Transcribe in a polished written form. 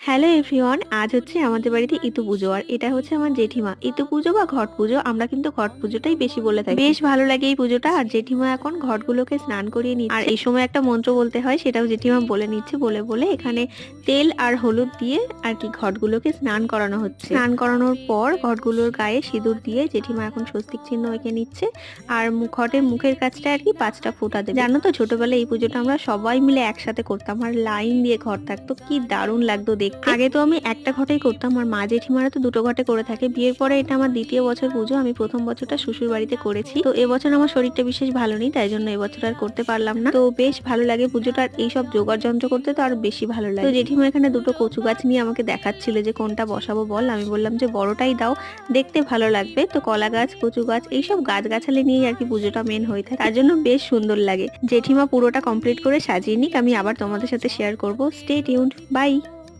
Hello everyone, আজ হচ্ছে আমাদের বাড়িতে ইতু পুজো। আর এটা হচ্ছে আমার জেঠিমা। ইতু পুজো বা ঘট পুজো, আমরা কিন্তু ঘট পুজোটাই বেশি বলে থাকি। বেশ ভালো লাগে এই পুজোটা। আর জেঠিমা এখন ঘটগুলোকে স্নান করিয়ে নিচ্ছে। আর এই সময় একটা মন্ত্র বলতে হয়, সেটাও জেঠিমা বলে নিচ্ছে। বলে বলে এখানে তেল আর হলুদ দিয়ে আর কি ঘটগুলোকে স্নান করানো হচ্ছে। স্নান করানোর পর ঘটগুলোর গায়ে সিঁদুর দিয়ে জেঠিমা এখন স্বস্তিক চিহ্ন এঁকে নিচ্ছে। আর ঘটের মুখের কাছটা আর কি 5টা ফোঁটা দেবে। জানো তো, ছোটবেলায় এই পুজোটা আমরা সবাই মিলে একসাথে করতাম। আর লাইন দিয়ে ঘট থাকতো, কি দারুণ লাগতো দেখতে। আগে তো আমি একটা ঘটেই করতাম, আর মা জেঠিমারা তো দুটো ঘটে করে থাকে। বিয়ের পরে এটা আমার দ্বিতীয় বছর পুজো। আমি প্রথম বছরটা শ্বশুর বাড়িতে করেছি। তো এবছর আমার শরীরটা বিশেষ ভালো নেই, তাই জন্য এবছর আর করতে পারলাম না। তো বেশ ভালো লাগে পুজোটা। আর এইসব জোগাড় যন্ত্র করতে তো আরো বেশি ভালো লাগে। তো জেঠিমা এখানে দুটো কচু গাছ নিয়ে আমাকে দেখাচ্ছিল যে কোনটা বসাবো বল। আমি বললাম যে বড়টাই দাও, দেখতে ভালো লাগবে। তো কলা গাছ, কচু গাছ, এইসব গাছগাছালি নিয়েই আর কি পুজোটা মেন হয়ে থাকে, তার জন্য বেশ সুন্দর লাগে। জেঠিমা পুরোটা কমপ্লিট করে সাজিয়ে নিক, আমি আবার তোমাদের সাথে শেয়ার করব। Stay tuned, by.